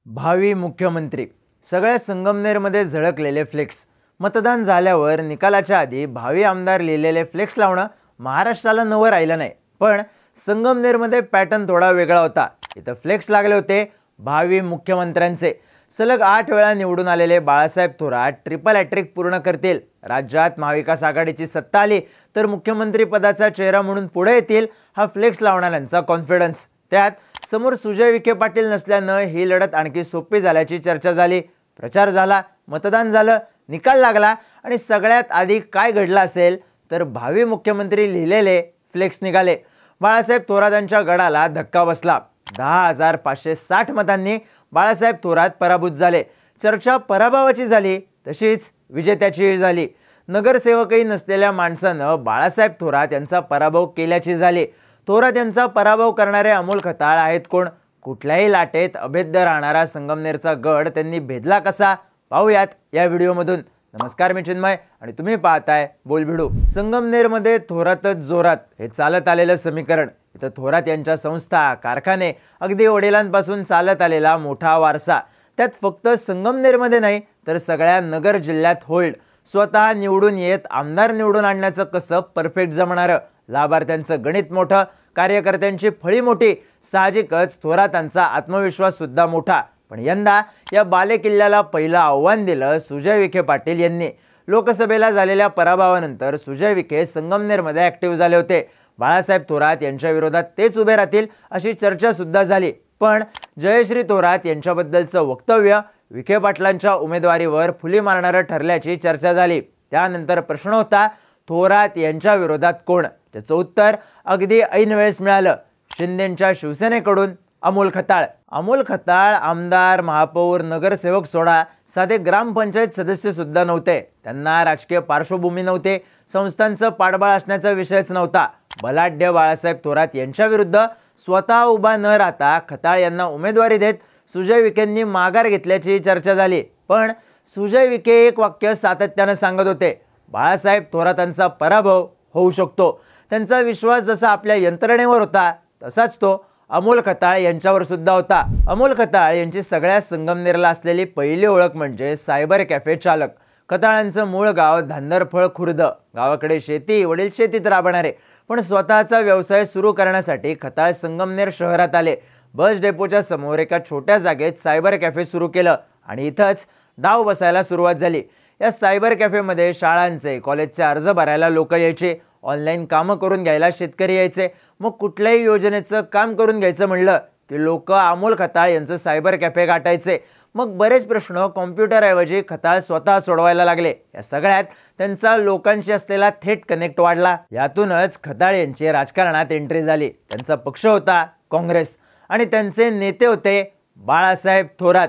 भावी मुख्यमंत्री सगळ्या संगमनेरमध्ये झळकलेले फ्लेक्स। मतदान झाल्यावर निकालाच्या आधी भावी आमदार लिहिलेले फ्लेक्स लावणं महाराष्ट्राला नवं राहिलं नाही। पण संगमनेरमध्ये पॅटर्न थोडा वेगळा होता। इथं फ्लेक्स लागले होते भावी मुख्यमंत्र्यांचे। सलग 8 वेळा निवडून आलेले बाळासाहेब थोरात ट्रिपल हॅट्रिक पूर्ण करतील। राज्यात महाविकास आघाडीची सत्ता आली तर मुख्यमंत्री पदाचा चेहरा म्हणून पुढे येतील, हा फ्लेक्स लावणाऱ्यांचा कॉन्फिडन्स। त्यात समोर सुजय विखे पाटील नसल्यानं ही लढत आणखी सोपी झाल्याची चर्चा झाली। प्रचार झाला, मतदान झालं, निकाल लागला आणि सगळ्यात आधी काय घडलं असेल तर भावी मुख्यमंत्री लिहिलेले फ्लेक्स निघाले। बाळासाहेब थोरातांच्या गडाला धक्का बसला। 10,560 मतांनी बाळासाहेब थोरात पराभूत झाले। चर्चा पराभवाची झाली तशीच विजेत्याचीही झाली। नगरसेवकही नसलेल्या माणसानं बाळासाहेब थोरात यांचा पराभव केल्याची झाली। थोरात यांचा पराभव करणारे अमोल खताळ आहेत कोण? कुठल्याही लाटेत अभेद्य राहणारा संगमनेरचा गड त्यांनी भेदला कसा? पाहूयात या व्हिडिओमधून। नमस्कार, मी चिन्मय आणि तुम्ही पाहताय बोलभिडू। संगमनेरमध्ये थोरातच जोरात हे चालत आलेलं समीकरण। इथं थोरात यांच्या संस्था, कारखाने, अगदी वडिलांपासून चालत आलेला मोठा वारसा। त्यात फक्त संगमनेरमध्ये नाही तर सगळ्या नगर जिल्ह्यात होल्ड। स्वतः निवडून येत आमदार निवडून आणण्याचं कसं परफेक्ट जमणार। लाभार्थ्यांचं गणित मोठं, कार्यकर्त्यांची फळी मोठी, साहजिकच थोरातांचा आत्मविश्वास सुद्धा मोठा। पण यंदा या बालेकिल्ल्याला पहिलं आव्हान दिलं सुजय विखे पाटील यांनी। लोकसभेला झालेल्या पराभवानंतर सुजय विखे संगमनेरमध्ये ऍक्टिव्ह झाले होते। बाळासाहेब थोरात यांच्या विरोधात तेच उभे राहतील अशी चर्चा सुद्धा झाली। पण जयश्री थोरात यांच्याबद्दलचं वक्तव्य विखे पाटलांच्या उमेदवारीवर फुली मारणारं ठरल्याची चर्चा झाली। त्यानंतर प्रश्न होता थोरात यांच्या विरोधात कोण? त्याचं उत्तर अगदी ऐन वेळेस मिळालं। शिंदेंच्या शिवसेनेकडून अमोल खताळ। अमोल खताळ आमदार, महापौर, नगरसेवक सोडा, साधे ग्रामपंचायत सदस्य सुद्धा नव्हते। त्यांना राजकीय पार्श्वभूमी नव्हते, संस्थांचं पाठबळ असण्याचा विषयच नव्हता। बलाढ्य बाळासाहेब थोरात यांच्या विरुद्ध स्वतः उभा न राहता खताळ यांना उमेदवारी देत सुजय विखेंनी माघार घेतल्याची चर्चा झाली। पण सुजय विखे एक वाक्य सातत्यानं सांगत होते, बाळासाहेब थोरातांचा पराभव होऊ शकतो। त्यांचा विश्वास जसा आपल्या यंत्रणेवर होता तसाच तो अमोल खताळ यांच्यावर सुद्धा होता। अमोल खताळ यांची सगळ्या संगमनेरला असलेली पहिली ओळख म्हणजे सायबर कॅफे चालक। खताळांचं मूळ गाव धांदरफळ खुर्द। गावाकडे शेती, वडील शेतीत राबणारे। पण स्वतःचा व्यवसाय सुरू करण्यासाठी खताळ संगमनेर शहरात आले। बस डेपोच्या समोर एका छोट्या जागेत सायबर कॅफे सुरू केलं आणि इथंच डाव बसायला सुरुवात झाली। या सायबर कॅफेमध्ये शाळांचे, कॉलेजचे अर्ज भरायला लोक यायचे, ऑनलाईन कामं करून घ्यायला शेतकरी यायचे। मग कुठल्याही योजनेचं काम करून घ्यायचं म्हणलं की लोक अमोल खताळ यांचं सायबर कॅफे गाठायचे। मग बरेच प्रश्न कॉम्प्युटरऐवजी खताळ स्वतः सोडवायला लागले। या सगळ्यात त्यांचा लोकांशी असलेला थेट कनेक्ट वाढला। यातूनच खताळ यांची राजकारणात एंट्री झाली। त्यांचा पक्ष होता काँग्रेस आणि त्यांचे नेते होते बाळासाहेब थोरात।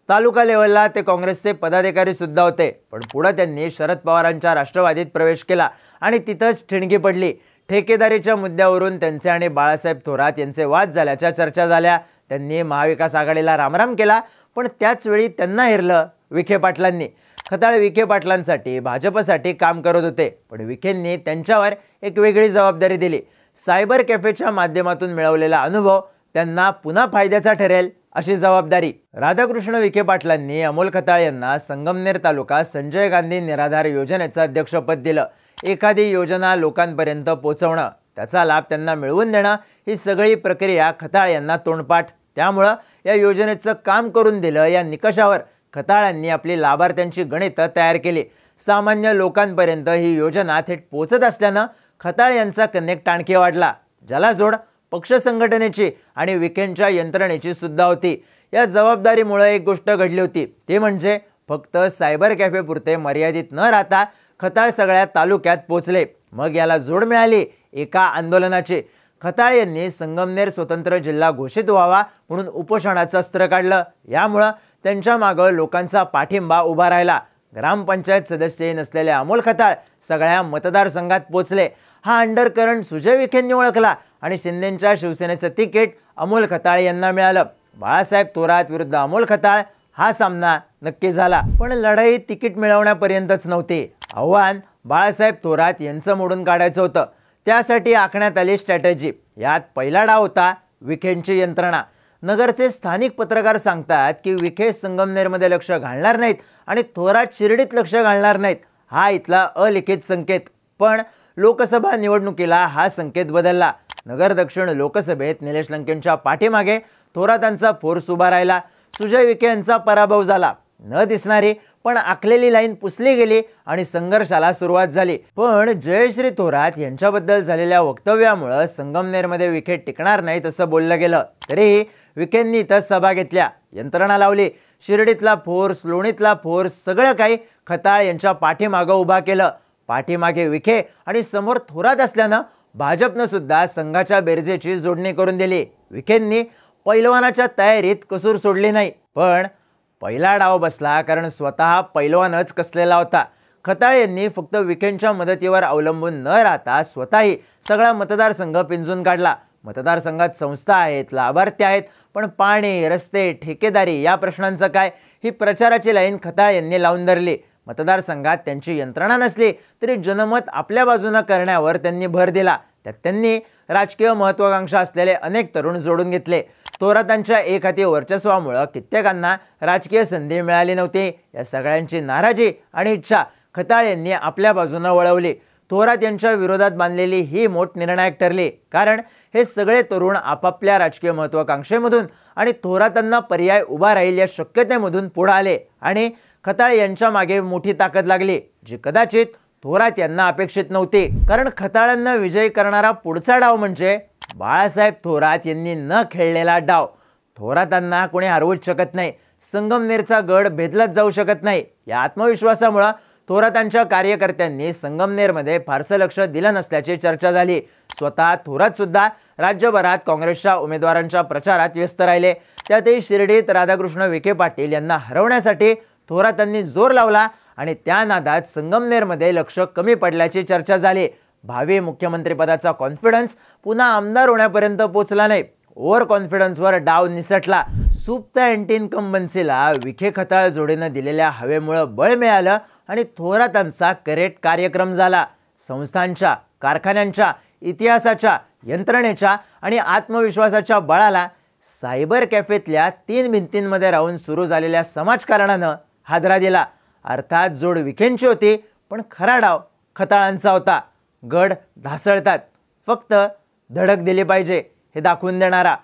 तालुका लेवलला ते काँग्रेसचे पदाधिकारी सुद्धा होते। पण पुढे त्यांनी शरद पवारांच्या राष्ट्रवादीत प्रवेश केला आणि तिथंच ठिणगी पडली। ठेकेदारीच्या मुद्द्यावरून त्यांचे आणि बाळासाहेब थोरात यांचे वाद झाल्याच्या चर्चा झाल्या। त्यांनी महाविकास आघाडीला रामराम केला, पण त्याच वेळी त्यांना हेरलं विखे पाटलांनी। खताळ विखे पाटलांसाठी, भाजपसाठी काम करत होते, पण विखेंनी त्यांच्यावर एक वेगळी जबाबदारी दिली। सायबर कॅफेच्या माध्यमातून मिळवलेला अनुभव त्यांना पुन्हा फायद्याचा ठरेल अशी जबाबदारी। राधाकृष्ण विखे पाटलांनी अमोल खताळ यांना संगमनेर तालुका संजय गांधी निराधार योजनेचं अध्यक्षपद दिलं। एखादी योजना लोकांपर्यंत पोहोचवणं, त्याचा लाभ त्यांना मिळवून देणं, ही सगळी प्रक्रिया खताळ यांना तोंडपाठ। त्यामुळं या योजनेचं काम करून दिलं या निकषावर खताळांनी आपली लाभार्थ्यांची गणितं तयार केली। सामान्य लोकांपर्यंत ही योजना थेट पोहोचत असल्यानं खताळ यांचा कनेक्ट आणखी वाढला। ज्याला जोड पक्ष संघटनेची आणि विखेंच्या यंत्रणेची सुद्धा होती। या जबाबदारीमुळे एक गोष्ट घडली होती, ते म्हणजे फक्त सायबर कॅफे पुरते मर्यादित न राहता खताळ सगळ्या तालुक्यात पोहोचले। मग याला जोड मिळाली एका आंदोलनाची। खताळ यांनी संगमनेर स्वतंत्र जिल्हा घोषित व्हावा म्हणून उपोषणाचं अस्त्र काढलं। यामुळं त्यांच्या मागं लोकांचा पाठिंबा उभा राहिला। ग्रामपंचायत सदस्य नसलेले अमोल खताळ सगळ्या मतदारसंघात पोहोचले। हा अंडरकरंट सुजय विखेंनी ओळखला आणि शिंदेंच्या शिवसेनेचं तिकीट अमोल खताळ यांना मिळालं। बाळासाहेब थोरात विरुद्ध अमोल खताळ हा सामना नक्की झाला। पण लढाई तिकीट मिळवण्यापर्यंतच नव्हती। आव्हान बाळासाहेब थोरात यांचं मोडून काढायचं होतं। त्यासाठी आखण्यात आली स्ट्रॅटेजी। यात पहिला डाव होता विखेंची यंत्रणा। नगरचे स्थानिक पत्रकार सांगतात की विखे संगमनेरमध्ये लक्ष घालणार नाहीत आणि थोरात शिर्डीत लक्ष घालणार नाहीत, हा इथला अलिखित संकेत. पण लोकसभा निवडणुकीला हा संकेत बदलला. नगर दक्षिण लोकसभेत निलेश लंकेंच्या पाठीमागे थोरातांचा फोर्स उभा राहिला. सुजय विखे यांचा पराभव झाला. न दिसणारी पण आखलेली लाईन पुसली गेली आणि संघर्षाला सुरुवात झाली. पण जयश्री थोरात यांच्याबद्दल झालेल्या वक्तव्यामुळे संगमनेरमध्ये विखे टिकणार नाहीत असं बोललं गेलं. तरीही विखेंनी इथं सभा घेतल्या, यंत्रणा लावली. शिर्डीतला फोर्स, लोणीतला फोर्स, सगळं काही खताळ यांच्या पाठीमागं उभा केलं. पाठीमागे विखे आणि समोर थोरात असल्यानं भाजपनं सुद्धा संघाच्या बेरजेची जोडणी करून दिली. विखेंनी पैलवानाच्या तयारीत कसूर सोडली नाही, पण पहिला डाव बसला कारण स्वतः पैलवानच कसलेला होता. खताळ यांनी फक्त विखेंच्या मदतीवर अवलंबून न राहता स्वतःही सगळा मतदारसंघ पिंजून काढला. मतदारसंघात संस्था आहेत, लाभार्थी आहेत, पण पाणी, रस्ते, ठेकेदारी या प्रश्नांचं काय, ही प्रचाराची लाईन खताळ यांनी लावून धरली. मतदारसंघात त्यांची यंत्रणा नसली तरी जनमत आपल्या बाजूने करण्यावर त्यांनी भर दिला. त्यात त्यांनी राजकीय महत्त्वाकांक्षा असलेले अनेक तरुण जोडून घेतले. थोरातांच्या एक हाती वर्चस्वामुळे कित्येकांना राजकीय संधी मिळाली नव्हती. या सगळ्यांची नाराजी आणि इच्छा खताळ यांनी आपल्या बाजूने वळवली. थोरात यांच्या विरोधात बांधलेली ही मोठ निर्णायक ठरली, कारण हे सगळे तरुण आपापल्या राजकीय महत्त्वाकांक्षेमधून आणि थोरातांना पर्याय उभा राहील या शक्यतेमधून पुढे आले आणि खताळ यांच्या मागे मोठी ताकद लागली, जी कदाचित थोरात यांना अपेक्षित नव्हती. कारण खताळांना विजयी करणारा पुढचा डाव म्हणजे बाळासाहेब थोरात यांनी न खेळलेला डाव. थोरातांना कोणी हरवूच शकत नाही, संगमनेरचा गड भेदलाच जाऊ शकत नाही. या आत्मविश्वासामुळे थोरातांच्या कार्यकर्त्यांनी संगमनेरमध्ये फारसं लक्ष दिलं नसल्याची चर्चा झाली. स्वतः थोरात सुद्धा राज्यभरात काँग्रेसच्या उमेदवारांच्या प्रचारात व्यस्त राहिले. त्यातही शिर्डीत राधाकृष्ण विखे पाटील यांना हरवण्यासाठी थोरातांनी जोर लावला आणि त्या नादात संगमनेरमध्ये लक्ष कमी पडल्याची चर्चा झाली. भावी मुख्यमंत्रीपदाचा कॉन्फिडन्स पुन्हा आमदार होण्यापर्यंत पोहोचला नाही. ओव्हर कॉन्फिडन्सवर डाव निसटला. सुप्त अँटी इन्कम्बन्सीला विखे खताळ जोडीनं दिलेल्या हवेमुळे बळ मिळालं आणि थोरातांचा करेक्ट कार्यक्रम झाला. संस्थांच्या, कारखान्यांच्या, इतिहासाच्या, यंत्रणेच्या आणि आत्मविश्वासाच्या बळाला सायबर कॅफेतल्या 3 भिंतींमध्ये राहून सुरू झालेल्या समाजकारणानं हादरा दिला. अर्थात जोड विखेंची होती, पण खरा डाव खताळांचा होता. गड ढासळतात, फक्त धडक दिली पाहिजे हे दाखवून देणारा.